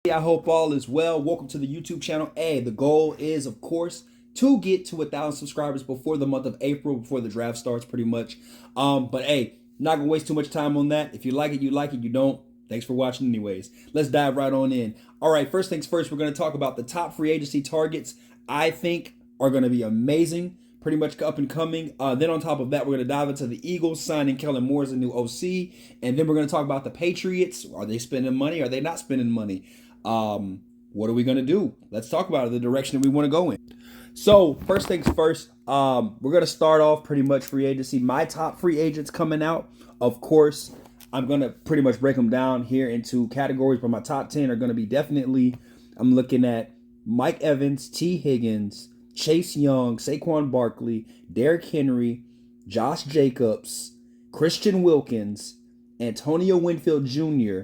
I hope all is well. Welcome to the YouTube channel. Hey, the goal is, of course, to get to 1,000 subscribers before the month of April, before the draft starts, pretty much. But hey, not gonna waste too much time on that. If you like it, you like it. You don't, thanks for watching anyways. Let's dive right on in. All right, first things first, we're gonna talk about the top free agency targets I think are gonna be amazing, pretty much up and coming. Then on top of that, we're going to dive into the Eagles signing Kellen Moore as a new OC. And then we're going to talk about the Patriots. Are they spending money? Are they not spending money? What are we going to do? Let's talk about it, the direction that we want to go in. So first things first, we're going to start off pretty much free agency. My top free agents coming out, of course, I'm going to pretty much break them down here into categories, but my top 10 are going to be definitely, I'm looking at Mike Evans, T. Higgins, Chase Young, Saquon Barkley, Derrick Henry, Josh Jacobs, Christian Wilkins, Antonio Winfield Jr.,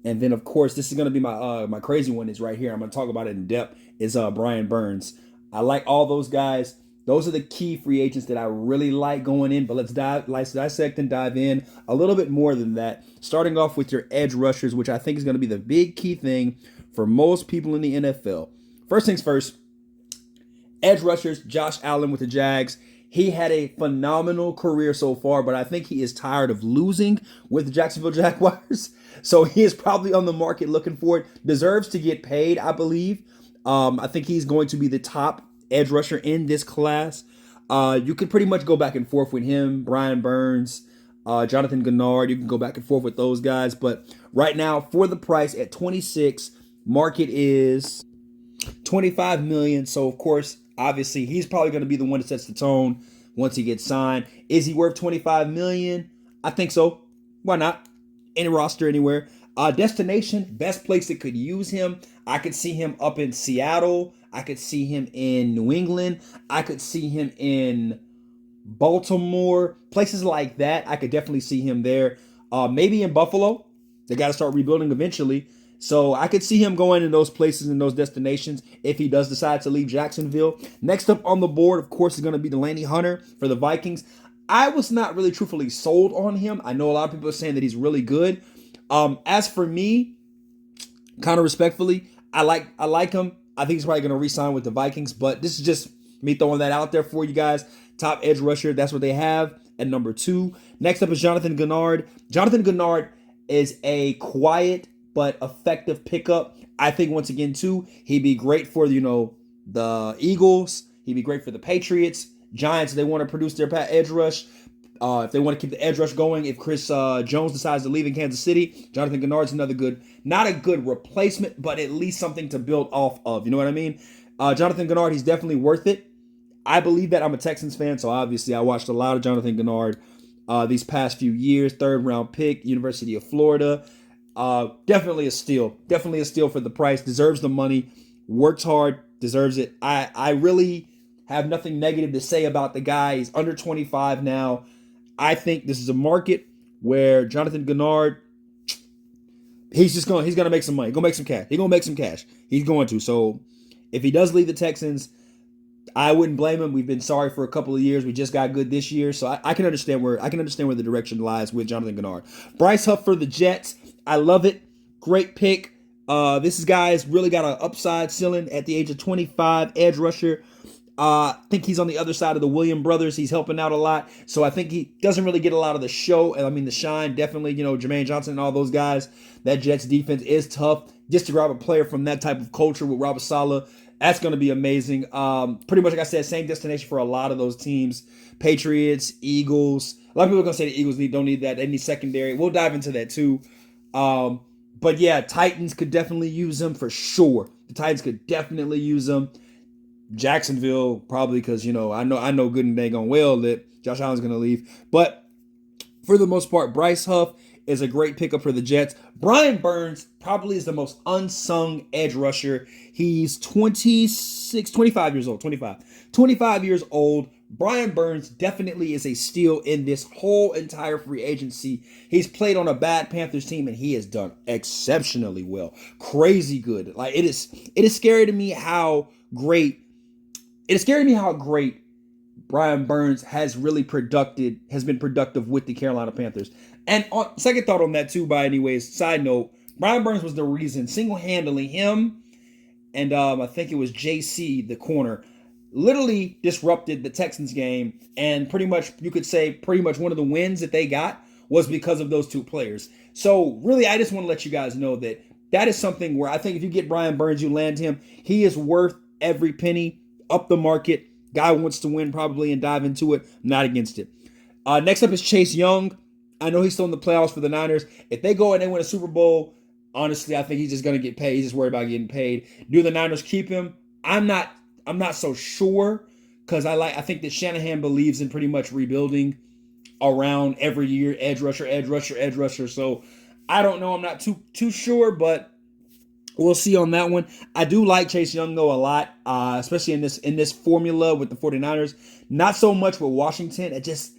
and then of course this is gonna be my crazy one is right here. I'm gonna talk about it in depth. Is Brian Burns. I like all those guys. Those are the key free agents that I really like going in. But let's dissect and dive in a little bit more than that. Starting off with your edge rushers, which I think is gonna be the big key thing for most people in the NFL. First things first. Edge rushers, Josh Allen with the Jags. He had a phenomenal career so far, but I think he is tired of losing with the Jacksonville Jaguars. So he is probably on the market looking for it. Deserves to get paid, I believe. I think he's going to be the top edge rusher in this class. You can pretty much go back and forth with him, Brian Burns, Jonathan Gennard. You can go back and forth with those guys. But right now, for the price at 26, market is 25 million. So of course, obviously, he's probably going to be the one that sets the tone once he gets signed. Is he worth 25 million? I think so. Why not? Any roster anywhere. Destination, best place that could use him. I could see him up in Seattle. I could see him in New England. I could see him in Baltimore. Places like that. I could definitely see him there. Maybe in Buffalo. They got to start rebuilding eventually. So I could see him going in those places and those destinations if he does decide to leave Jacksonville. Next up on the board, of course, is going to be Delaney Hunter for the Vikings. I was not really truthfully sold on him. I know a lot of people are saying that he's really good. As for me, kind of respectfully, I like him. I think he's probably going to re-sign with the Vikings, but this is just me throwing that out there for you guys. Top edge rusher, that's what they have at number 2. Next up is Jonathan Gennard. Jonathan Gennard is a quiet but effective pickup. I think once again too, he'd be great for the Eagles. He'd be great for the Patriots, Giants. They want to produce their edge rush. If they want to keep the edge rush going, if Chris Jones decides to leave in Kansas City, Jonathan Gennard's another good, not a good replacement, but at least something to build off of. You know what I mean? Jonathan Gennard, he's definitely worth it. I believe that. I'm a Texans fan, so obviously I watched a lot of Jonathan Gennard these past few years. 3rd round pick, University of Florida. Definitely a steal. Definitely a steal for the price. Deserves the money. Works hard. Deserves it. I really have nothing negative to say about the guy. He's under 25 now. I think this is a market where Jonathan Gennard, he's gonna make some money. He's gonna make some cash. He's gonna make some cash. He's going to. So if he does leave the Texans, I wouldn't blame him. We've been sorry for a couple of years. We just got good this year, so I can understand where the direction lies with Jonathan Gennard. Bryce Huff for the Jets. I love it. Great pick. This guy's really got an upside ceiling at the age of 25. Edge rusher. I think he's on the other side of the Williams brothers. He's helping out a lot. So I think he doesn't really get a lot of the show. I mean, the shine. Definitely, Jermaine Johnson and all those guys. That Jets defense is tough. Just to grab a player from that type of culture with Robert Saleh, that's going to be amazing. Pretty much, like I said, same destination for a lot of those teams. Patriots, Eagles. A lot of people are going to say the Eagles don't need that. They need secondary. We'll dive into that too. But yeah, Titans could definitely use him for sure. The Titans could definitely use him. Jacksonville probably because I know good and dang on well that Josh Allen's going to leave. But for the most part, Bryce Huff is a great pickup for the Jets. Brian Burns probably is the most unsung edge rusher. He's 25 years old. 25 years old. Brian Burns definitely is a steal in this whole entire free agency. He's played on a bad Panthers team and he has done exceptionally well. Crazy good. Like it is scary to me how great. It is scary to me how great Brian Burns has been productive with the Carolina Panthers. And on second thought on that too, by anyways, side note, Brian Burns was the reason, single-handedly, him and I think it was JC, the corner, literally disrupted the Texans game. And pretty much, you could say, pretty much one of the wins that they got was because of those two players. So really, I just want to let you guys know that that is something where I think if you get Brian Burns, you land him, he is worth every penny. Up the market. Guy wants to win probably and dive into it. Not against it. Next up is Chase Young. I know he's still in the playoffs for the Niners. If they go and they win a Super Bowl, honestly, I think he's just going to get paid. He's just worried about getting paid. Do the Niners keep him? I'm not so sure, because I think that Shanahan believes in pretty much rebuilding around every year, edge rusher, edge rusher, edge rusher. So I don't know. I'm not too sure, but we'll see on that one. I do like Chase Young though a lot, especially in this formula with the 49ers. Not so much with Washington. I just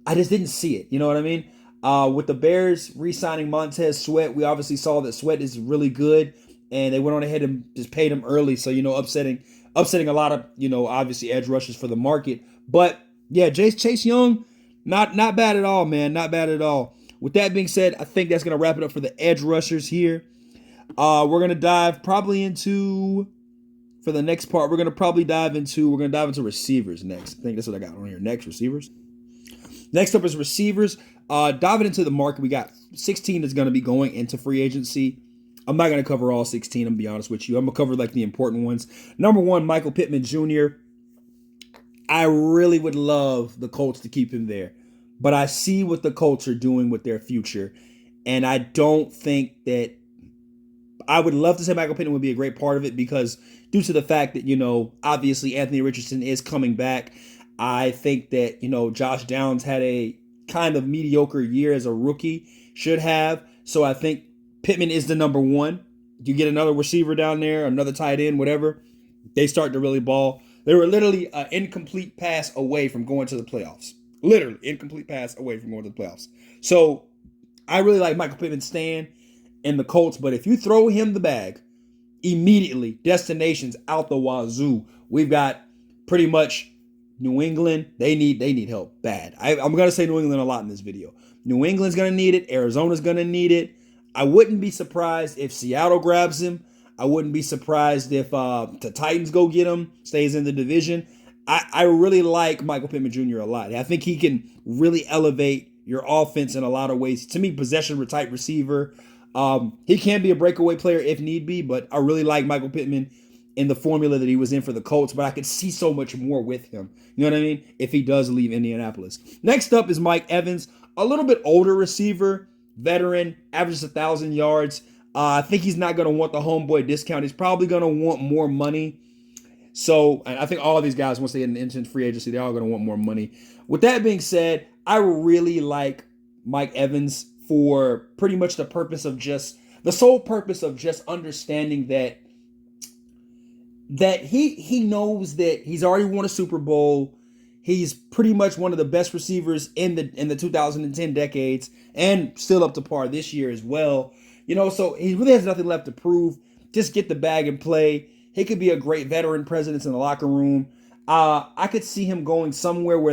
didn't see it. You know what I mean? With the Bears re-signing Montez Sweat, we obviously saw that Sweat is really good, and they went on ahead and just paid him early. So, upsetting a lot of, obviously edge rushers for the market. But yeah, Chase Young, not bad at all, man. Not bad at all. With that being said, I think that's going to wrap it up for the edge rushers here. We're going to dive probably into, for the next part, we're going to dive into receivers next. I think that's what I got on here. Next, receivers. Next up is receivers. Diving into the market, we got 16 that's going to be going into free agency. I'm not going to cover all 16, I'm going to be honest with you. I'm going to cover like the important ones. Number 1, Michael Pittman Jr. I really would love the Colts to keep him there, but I see what the Colts are doing with their future, and I don't think that I would love to say Michael Pittman would be a great part of it, because due to the fact that, obviously Anthony Richardson is coming back. I think that, Josh Downs had a kind of mediocre year as a rookie, should have. So I think Pittman is the number 1. You get another receiver down there, another tight end, whatever, they start to really ball. They were literally an incomplete pass away from going to the playoffs. Literally, incomplete pass away from going to the playoffs. So I really like Michael Pittman staying in the Colts, but if you throw him the bag, immediately, destinations out the wazoo. We've got pretty much New England. They need help bad. I'm going to say New England a lot in this video. New England's going to need it. Arizona's going to need it. I wouldn't be surprised if Seattle grabs him. I wouldn't be surprised if the Titans go get him, stays in the division. I really like Michael Pittman Jr. a lot. I think he can really elevate your offense in a lot of ways. To me, possession type receiver. He can be a breakaway player if need be, but I really like Michael Pittman in the formula that he was in for the Colts, but I could see so much more with him. You know what I mean? If he does leave Indianapolis. Next up is Mike Evans, a little bit older receiver, veteran, averages 1,000 yards. I think he's not going to want the homeboy discount. He's probably going to want more money. So I think all of these guys, once they get into free agency, they're all going to want more money. With that being said, I really like Mike Evans for pretty much the sole purpose of just understanding that he knows that he's already won a Super Bowl. He's pretty much one of the best receivers in the 2010 decades, and still up to par this year as well. So he really has nothing left to prove. Just get the bag and play. He could be a great veteran presence in the locker room. I could see him going somewhere where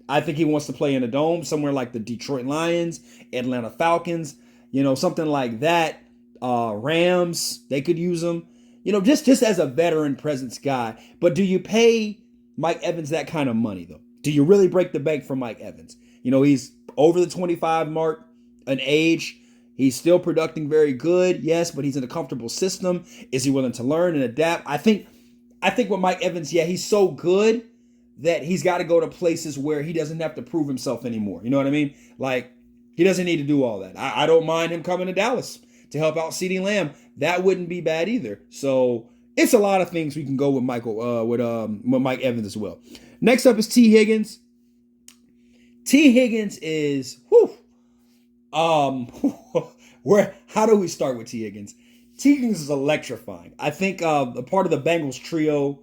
I think he wants to play in a dome, somewhere like the Detroit Lions, Atlanta Falcons, something like that. Rams, they could use him. Just as a veteran presence guy. But do you pay Mike Evans that kind of money, though? Do you really break the bank for Mike Evans? He's over the 25 mark, an age. He's still producing very good, yes, but he's in a comfortable system. Is he willing to learn and adapt? I think with Mike Evans, yeah, he's so good that he's got to go to places where he doesn't have to prove himself anymore. You know what I mean? Like, he doesn't need to do all that. I don't mind him coming to Dallas to help out CeeDee Lamb. That wouldn't be bad either. So it's a lot of things we can go with with Mike Evans as well. Next up is T. Higgins. T. Higgins is how do we start with T. Higgins? T. Higgins is electrifying. I think a part of the Bengals trio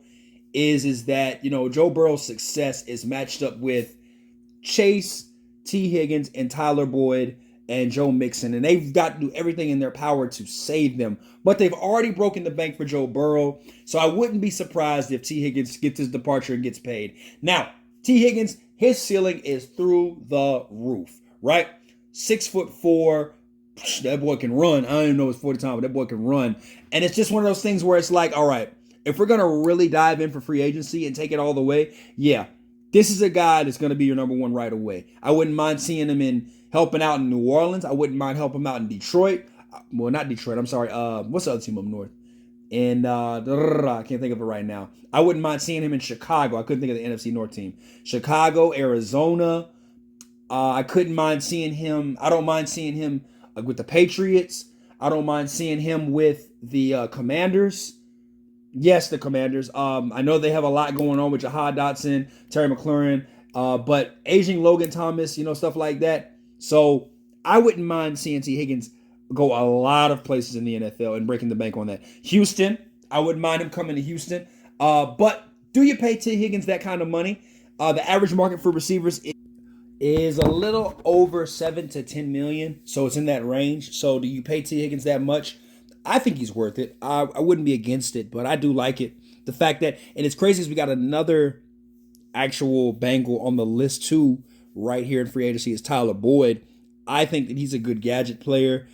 is that Joe Burrow's success is matched up with Chase, T. Higgins, and Tyler Boyd and Joe Mixon, and they've got to do everything in their power to save them. But they've already broken the bank for Joe Burrow, so I wouldn't be surprised if T. Higgins gets his departure and gets paid. Now, T. Higgins, his ceiling is through the roof, right? 6'4", that boy can run. I don't even know his 40 time, but that boy can run. And it's just one of those things where it's like, all right, if we're going to really dive in for free agency and take it all the way, yeah, this is a guy that's going to be your number one right away. I wouldn't mind seeing him in helping out in New Orleans. I wouldn't mind helping him out in Detroit. Well, not Detroit. I'm sorry. What's the other team up north? And I can't think of it right now. I wouldn't mind seeing him in Chicago. I couldn't think of the NFC North team. Chicago, Arizona. I couldn't mind seeing him. I don't mind seeing him with the Patriots. I don't mind seeing him with the Commanders. Yes, the Commanders. I know they have a lot going on with Jahan Dotson, Terry McLaurin, but aging Logan Thomas, stuff like that. So I wouldn't mind seeing T. Higgins go a lot of places in the NFL and breaking the bank on that. Houston, I wouldn't mind him coming to Houston. But do you pay T. Higgins that kind of money? The average market for receivers is a little over 7 to 10 million. So it's in that range. So do you pay T. Higgins that much? I think he's worth it. I wouldn't be against it, but I do like it. The fact that, and it's crazy because we got another actual Bengal on the list too, right here in free agency, is Tyler Boyd. I think that he's a good gadget player.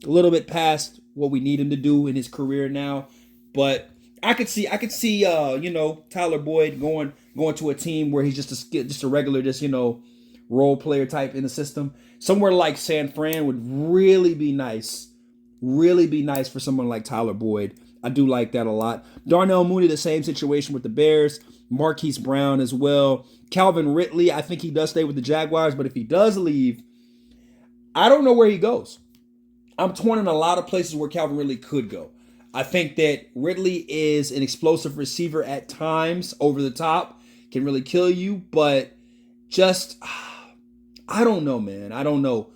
A little bit past what we need him to do in his career now, but I could see Tyler Boyd going to a team where he's just a regular role player type in the system. Somewhere like San Fran would really be nice for someone like Tyler Boyd. I do like that a lot. Darnell Mooney, the same situation with the Bears. Marquise Brown as well. Calvin Ridley, I think he does stay with the Jaguars, but if he does leave, I don't know where he goes. I'm torn in a lot of places where Calvin Ridley could go. I think that Ridley is an explosive receiver at times, over the top, can really kill you, but just, I don't know, man. I don't know.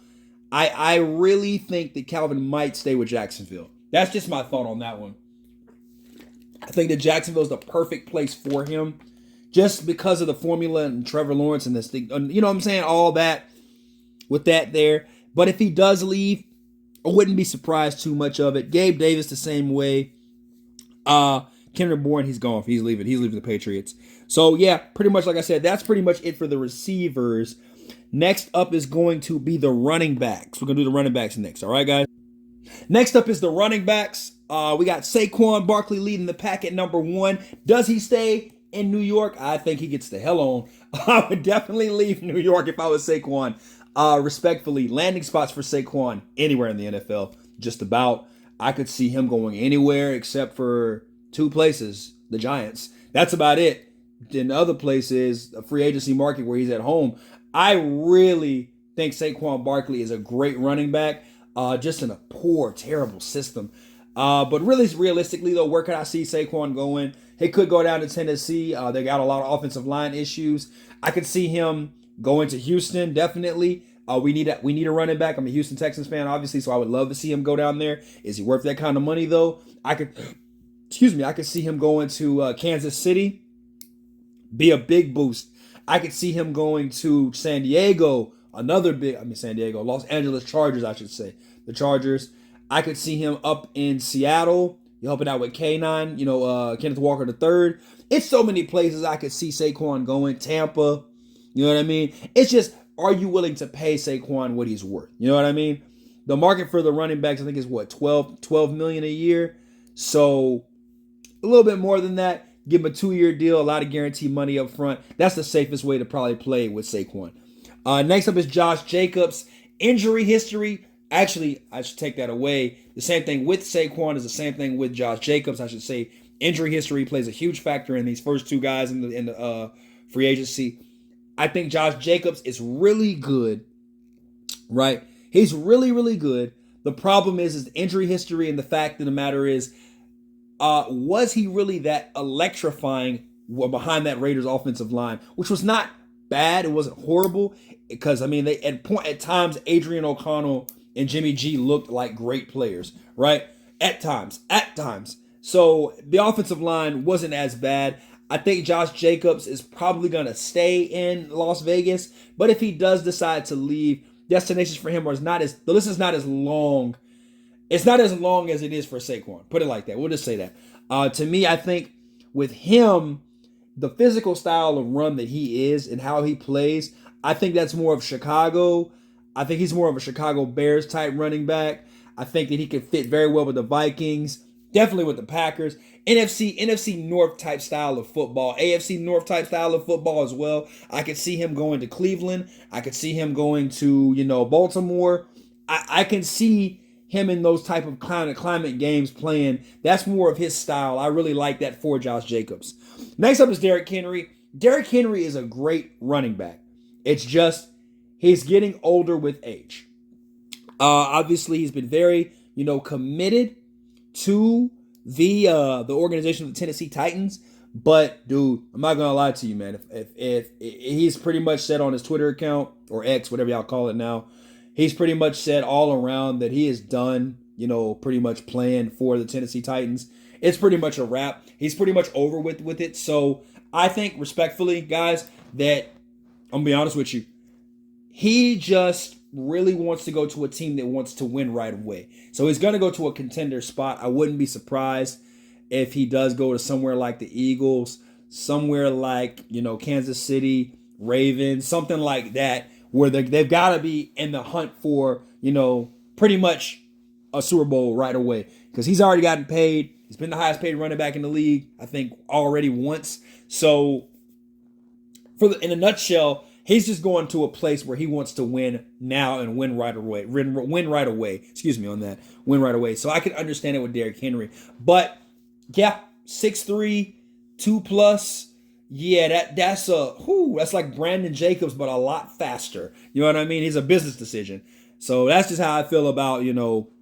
I really think that Calvin might stay with Jacksonville. That's just my thought on that one. I think that Jacksonville is the perfect place for him just because of the formula and Trevor Lawrence and this thing. You know what I'm saying? All that with that there. But if he does leave, I wouldn't be surprised too much of it. Gabe Davis the same way. Kendrick Bourne, he's gone. He's leaving. He's leaving the Patriots. So yeah, pretty much like I said, that's pretty much it for the receivers. Next up is going to be the running backs. We're going to do the running backs next. All right, guys? Next up is the running backs. We got Saquon Barkley leading the pack at number 1. Does he stay in New York? I think he gets the hell on. I would definitely leave New York if I was Saquon. Respectfully, landing spots for Saquon anywhere in the NFL, just about. I could see him going anywhere except for 2 places, the Giants. That's about it. Then the other place is a free agency market where he's at home. I really think Saquon Barkley is a great running back, just in a poor, terrible system. But really, realistically, though, where could I see Saquon going? He could go down to Tennessee. They got a lot of offensive line issues. I could see him going to Houston, definitely. We need a running back. I'm a Houston Texans fan, obviously, so I would love to see him go down there. Is he worth that kind of money, though? I could see him going to Kansas City. Be a big boost. I could see him going to San Diego, Los Angeles Chargers, I should say. The Chargers. I could see him up in Seattle, helping out with K9, Kenneth Walker III. It's so many places I could see Saquon going. Tampa, you know what I mean? It's just, are you willing to pay Saquon what he's worth? You know what I mean? The market for the running backs, I think, is what, 12 million a year? So a little bit more than that. Give him a 2-year deal, a lot of guaranteed money up front. That's the safest way to probably play with Saquon. Next up is Josh Jacobs. Injury history. Actually, I should take that away. The same thing with Saquon is the same thing with Josh Jacobs. I should say injury history plays a huge factor in these first 2 guys in the free agency. I think Josh Jacobs is really good, right? He's really, really good. The problem is injury history, and the fact of the matter is, was he really that electrifying behind that Raiders offensive line, which was not bad. It wasn't horrible because, they at times Adrian O'Connell and Jimmy G looked like great players, right? At times. So the offensive line wasn't as bad. I think Josh Jacobs is probably going to stay in Las Vegas, but if he does decide to leave, destinations for him the list is not as long. It's not as long as it is for Saquon. Put it like that. We'll just say that. To me, I think with him, the physical style of run that he is and how he plays, I think that's more of Chicago. I think he's more of a Chicago Bears type running back. I think that he could fit very well with the Vikings, definitely with the Packers. NFC North type style of football, AFC North type style of football as well. I could see him going to Cleveland. I could see him going to, Baltimore. I can see him in those type of climate games playing. That's more of his style. I really like that for Josh Jacobs. Next up is Derrick Henry. Derrick Henry is a great running back. It's just he's getting older with age. Obviously, he's been very, committed to the organization of the Tennessee Titans. But dude, I'm not gonna lie to you, man. If he's pretty much said on his Twitter account or X, whatever y'all call it now, he's pretty much said all around that he is done. Pretty much playing for the Tennessee Titans. It's pretty much a wrap. He's pretty much over with it. So I think, respectfully, guys, that I'm gonna be honest with you, he just really wants to go to a team that wants to win right away. So he's gonna go to a contender spot. I wouldn't be surprised if he does go to somewhere like the Eagles, somewhere like, Kansas City, Ravens, something like that, where they've got to be in the hunt for, pretty much a Super Bowl right away. Because he's already gotten paid. He's been the highest paid running back in the league, I think, already once. So, in a nutshell, he's just going to a place where he wants to win now and win right away. Win right away. Excuse me on that. Win right away. So I can understand it with Derrick Henry. But yeah, 6'3", 2+. Yeah, that's like Brandon Jacobs, but a lot faster. You know what I mean? He's a business decision. So that's just how I feel about,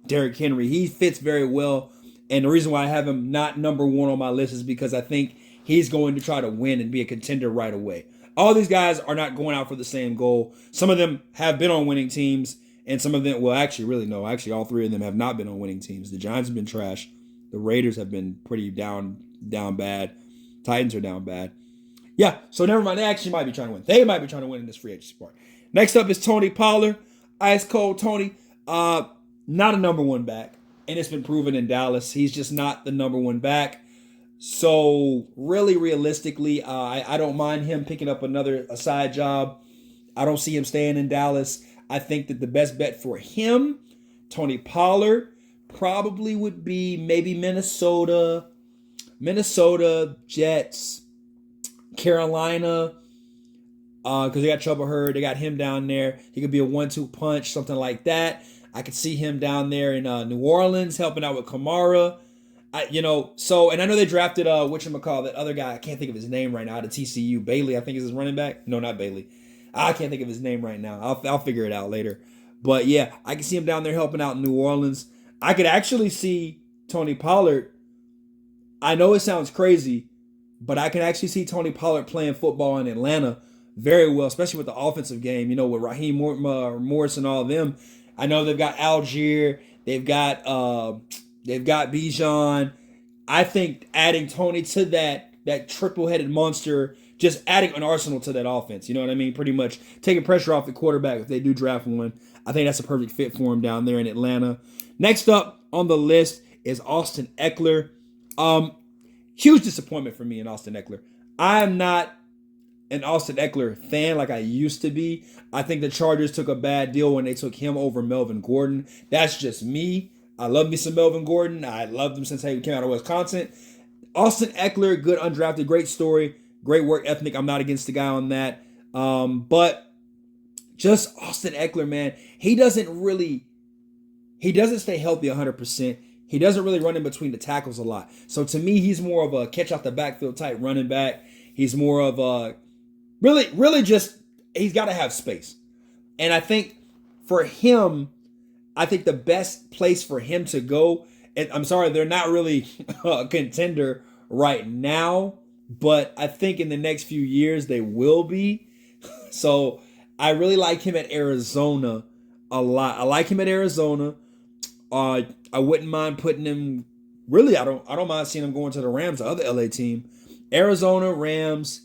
Derrick Henry. He fits very well. And the reason why I have him not number one on my list is because I think he's going to try to win and be a contender right away. All these guys are not going out for the same goal. Some of them have been on winning teams, and some of them, well, actually, really, no. Actually, all three of them have not been on winning teams. The Giants have been trash. The Raiders have been pretty down bad. Titans are down bad. Yeah, so never mind. They actually might be trying to win. They might be trying to win in this free agency part. Next up is Tony Pollard. Ice cold Tony. Not a number one back. And it's been proven in Dallas. He's just not the number one back. So really, realistically, I don't mind him picking up a side job. I don't see him staying in Dallas. I think that the best bet for him, Tony Pollard, probably would be maybe Minnesota, Jets, Carolina, because they got Chuba Hurd. They got him down there. He could be a 1-2 punch, something like that. I could see him down there in New Orleans helping out with Kamara. And I know they drafted whatchamacallit, that other guy. I can't think of his name right now out of TCU. Bailey, I think is his running back. No, not Bailey. I can't think of his name right now. I'll figure it out later. But yeah, I can see him down there helping out in New Orleans. I could actually see Tony Pollard. I know it sounds crazy, but I can actually see Tony Pollard playing football in Atlanta very well, especially with the offensive game, with Raheem Morris and all of them. I know they've got Algier. They've got Bijan. I think adding Tony to that triple-headed monster, just adding an arsenal to that offense, you know what I mean? Pretty much taking pressure off the quarterback if they do draft one. I think that's a perfect fit for him down there in Atlanta. Next up on the list is Austin Ekeler. Huge disappointment for me in Austin Ekeler. I am not an Austin Ekeler fan like I used to be. I think the Chargers took a bad deal when they took him over Melvin Gordon. That's just me. I love me some Melvin Gordon. I loved him since he came out of Wisconsin. Austin Ekeler, good undrafted, great story, great work ethic. I'm not against the guy on that. But just Austin Ekeler, man, he doesn't stay healthy 100%. He doesn't really run in between the tackles a lot. So to me, he's more of a catch out the backfield type running back. He's more of a really just, he's got to have space. And I think for him, I think the best place for him to go, and I'm sorry, they're not really a contender right now, but I think in the next few years they will be. So I really like him at Arizona a lot. I like him at Arizona. I wouldn't mind putting him. Really, I don't mind seeing him going to the Rams, the other LA team. Arizona, Rams.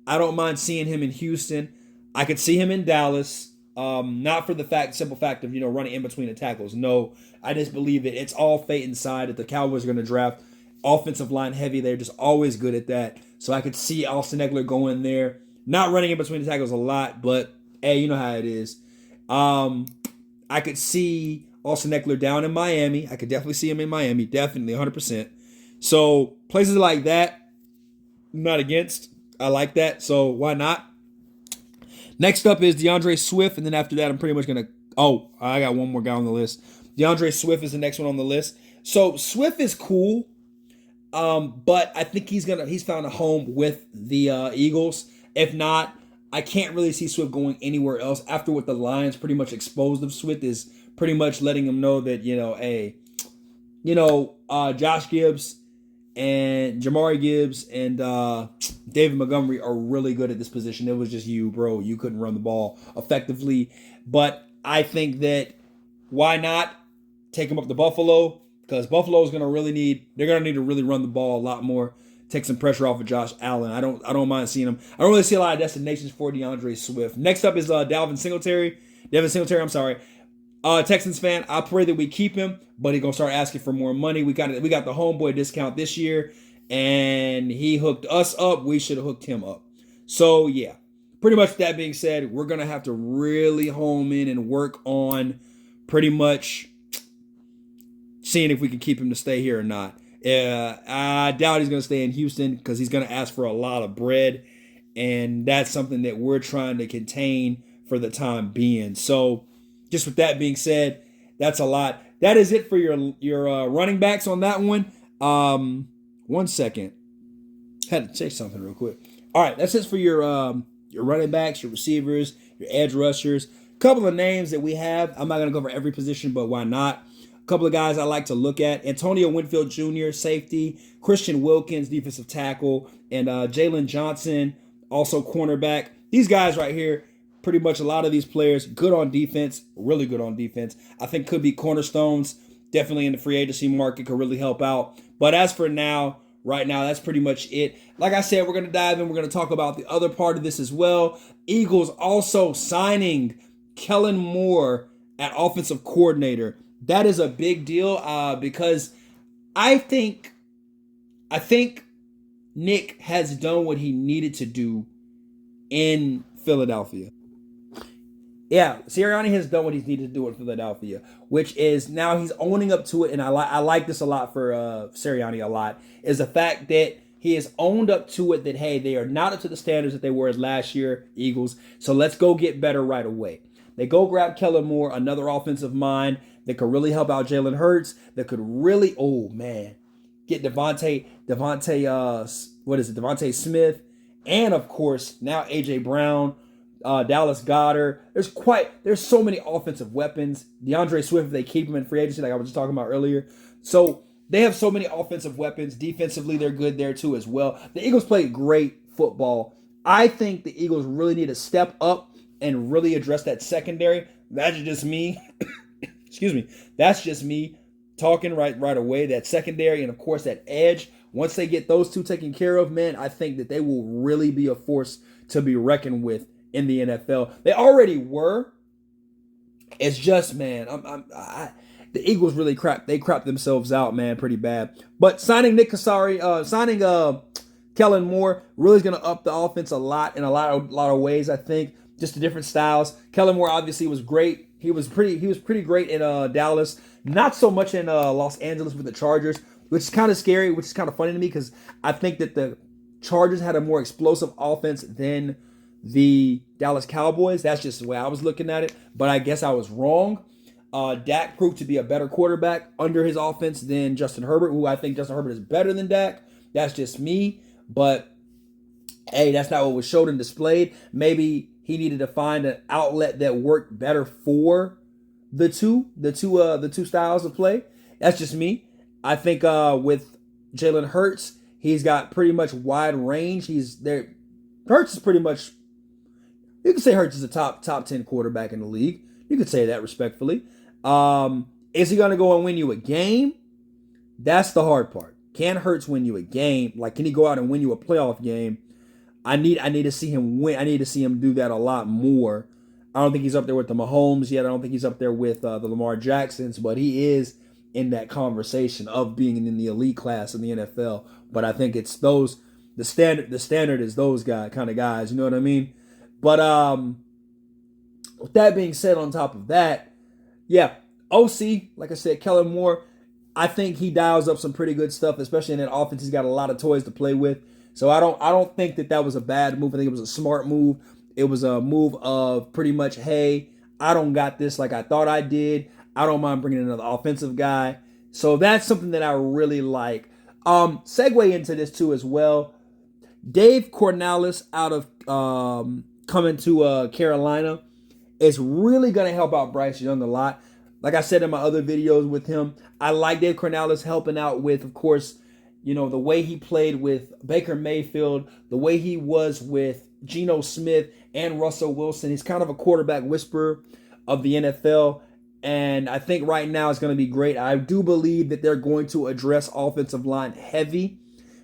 I don't mind seeing him in Houston. I could see him in Dallas. Not for the simple fact of running in between the tackles. No, I just believe that it's all fate inside that the Cowboys are going to draft offensive line heavy. They're just always good at that. So I could see Austin Ekeler going there, not running in between the tackles a lot, but hey, you know how it is. I could see Austin Eckler down in Miami. I could definitely see him in Miami, definitely 100%. So places like that, I'm not against. I like that, so why not? Next up is DeAndre Swift, and then after that, I'm pretty much gonna. Oh, I got one more guy on the list. DeAndre Swift is the next one on the list. So Swift is cool, but I think he's found a home with the Eagles. If not, I can't really see Swift going anywhere else after what the Lions pretty much exposed of Swift is pretty much letting him know that hey, Josh Gibbs and Jamari Gibbs and David Montgomery are really good at this position. It was just you, bro. You couldn't run the ball effectively. But I think that why not take him up to Buffalo? Because Buffalo is they're gonna need to really run the ball a lot more. Take some pressure off of Josh Allen. I don't mind seeing him. I don't really see a lot of destinations for DeAndre Swift. Next up is Devin Singletary, I'm sorry. Texans fan, I pray that we keep him, but he's gonna start asking for more money. We got the homeboy discount this year, and he hooked us up. We should have hooked him up. So yeah, pretty much that being said, we're gonna have to really home in and work on pretty much seeing if we can keep him to stay here or not. I doubt he's gonna stay in Houston because he's gonna ask for a lot of bread, and that's something that we're trying to contain for the time being. So. Just with that being said, that's a lot. That is it for your running backs on that one. 1 second. Had to check something real quick. All right, that's it for your running backs, your receivers, your edge rushers. A couple of names that we have. I'm not going to go over every position, but why not? A couple of guys I like to look at. Antonio Winfield Jr., safety. Christian Wilkins, defensive tackle. And Jalen Johnson, also cornerback. These guys right here, pretty much a lot of these players, good on defense, really good on defense. I think could be cornerstones, definitely in the free agency market, could really help out. But as for now, right now, that's pretty much it. Like I said, we're going to dive in. We're going to talk about the other part of this as well. Eagles also signing Kellen Moore at offensive coordinator. That is a big deal because I think Nick has done what he needed to do in Philadelphia. Yeah, Sirianni has done what he's needed to do in Philadelphia, which is now he's owning up to it, and I like this a lot for Sirianni a lot, is the fact that he has owned up to it that, hey, they are not up to the standards that they were last year, Eagles, so let's go get better right away. They go grab Kellen Moore, another offensive mind that could really help out Jalen Hurts, that could really, get Devontae Smith, and of course, now A.J. Brown, Dallas Goedert. There's so many offensive weapons. DeAndre Swift, if they keep him in free agency, like I was just talking about earlier. So they have so many offensive weapons. Defensively, they're good there too as well. The Eagles play great football. I think the Eagles really need to step up and really address that secondary. That's just me. Excuse me. That's just me talking right away. That secondary and of course that edge. Once they get those two taken care of, man, I think that they will really be a force to be reckoned with in the NFL. They already were. It's just, man, the Eagles really crap themselves out, man, pretty bad. But signing Nick Cassari, signing Kellen Moore really is going to up the offense a lot in a lot of ways, I think. Just the different styles. Kellen Moore obviously was great. He was pretty great in Dallas. Not so much in Los Angeles with the Chargers, which is kind of scary, which is kind of funny to me because I think that the Chargers had a more explosive offense than the Dallas Cowboys. That's just the way I was looking at it, but I guess I was wrong. Dak proved to be a better quarterback under his offense than Justin Herbert, who I think Justin Herbert is better than Dak. That's just me, but hey, that's not what was showed and displayed. Maybe he needed to find an outlet that worked better for the two styles of play. That's just me. I think with Jalen Hurts, he's got pretty much wide range. He's there. Hurts is pretty much, you can say Hurts is a top 10 quarterback in the league. You could say that respectfully. Is he going to go and win you a game? That's the hard part. Can Hurts win you a game? Like, can he go out and win you a playoff game? I need to see him win. I need to see him do that a lot more. I don't think he's up there with the Mahomes yet. I don't think he's up there with the Lamar Jacksons, but he is in that conversation of being in the elite class in the NFL. But I think it's the standard is those kind of guys. You know what I mean? But With that being said, on top of that, yeah, OC, like I said, Kellen Moore, I think he dials up some pretty good stuff, especially in that offense. He's got a lot of toys to play with. So I don't think that was a bad move. I think it was a smart move. It was a move of pretty much, hey, I don't got this like I thought I did. I don't mind bringing another offensive guy. So that's something that I really like. Segue into this too as well. Dave Cornales out of coming to Carolina is really going to help out Bryce Young a lot. Like I said in my other videos with him, I like Dave Cornales helping out with, of course, the way he played with Baker Mayfield, the way he was with Geno Smith and Russell Wilson. He's kind of a quarterback whisperer of the NFL. And I think right now it's going to be great. I do believe that they're going to address offensive line heavy.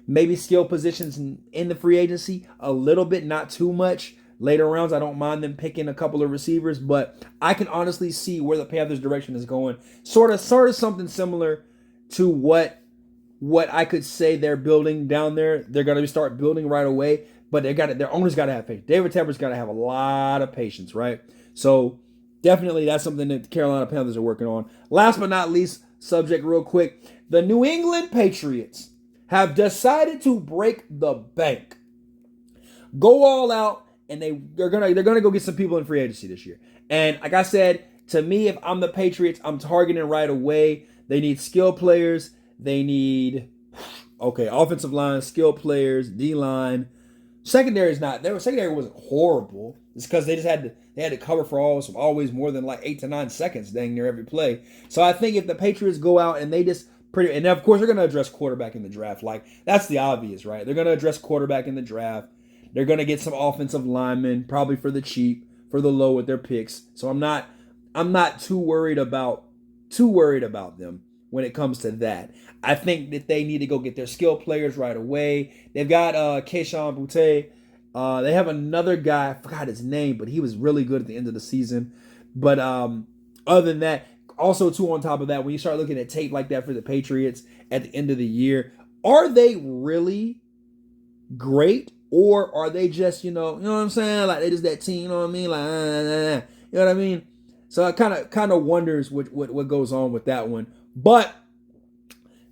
Maybe skill positions in the free agency a little bit, not too much. Later rounds, I don't mind them picking a couple of receivers, but I can honestly see where the Panthers' direction is going. Sort of something similar to what I could say they're building down there. They're going to start building right away, but their owners got to have patience. David Tepper's got to have a lot of patience, right? So definitely that's something that the Carolina Panthers are working on. Last but not least, subject real quick, the New England Patriots have decided to break the bank, go all out, and they're gonna go get some people in free agency this year. And like I said, to me, if I'm the Patriots, I'm targeting right away. They need skill players. They need offensive line, skill players, D line. Secondary wasn't horrible. It's because they had to cover for always more than like 8 to 9 seconds dang near every play. So I think if the Patriots go out and they just and of course they're going to address quarterback in the draft. Like that's the obvious, right? They're going to address quarterback in the draft. They're going to get some offensive linemen, probably for the cheap, for the low with their picks. So I'm not too worried about them when it comes to that. I think that they need to go get their skill players right away. They've got Kayshon Boutte. They have another guy, I forgot his name, but he was really good at the end of the season. But other than that, also too on top of that, when you start looking at tape like that for the Patriots at the end of the year, are they really great? Or are they just, you know what I'm saying? Like they just that team, you know what I mean? Like, you know what I mean? So I kind of wonders what goes on with that one. But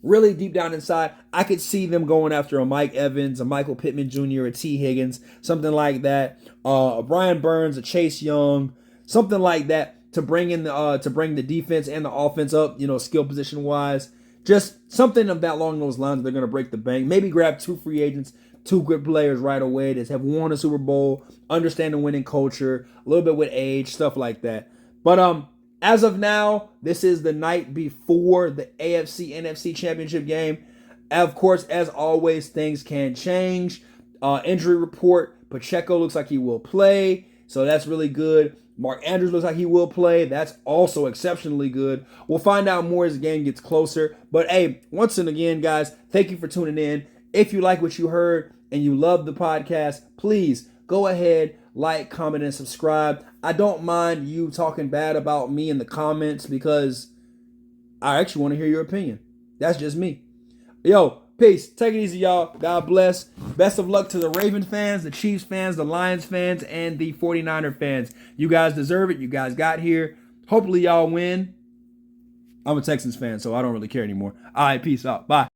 really deep down inside, I could see them going after a Mike Evans, a Michael Pittman Jr., a T. Higgins, something like that. A Brian Burns, a Chase Young, something like that to bring the defense and the offense up, skill position wise. Just something along those lines. They're gonna break the bank. Maybe grab 2 free agents, 2 good players right away that have won a Super Bowl, understand the winning culture, a little bit with age, stuff like that. But as of now, this is the night before the AFC NFC Championship game. Of course, as always, things can change. Injury report, Pacheco looks like he will play, so that's really good. Mark Andrews looks like he will play. That's also exceptionally good. We'll find out more as the game gets closer. But hey, once and again, guys, thank you for tuning in. If you like what you heard and you love the podcast, please go ahead, like, comment, and subscribe. I don't mind you talking bad about me in the comments because I actually want to hear your opinion. That's just me. Yo, peace. Take it easy, y'all. God bless. Best of luck to the Raven fans, the Chiefs fans, the Lions fans, and the 49er fans. You guys deserve it. You guys got here. Hopefully y'all win. I'm a Texans fan, so I don't really care anymore. All right, peace out. Bye.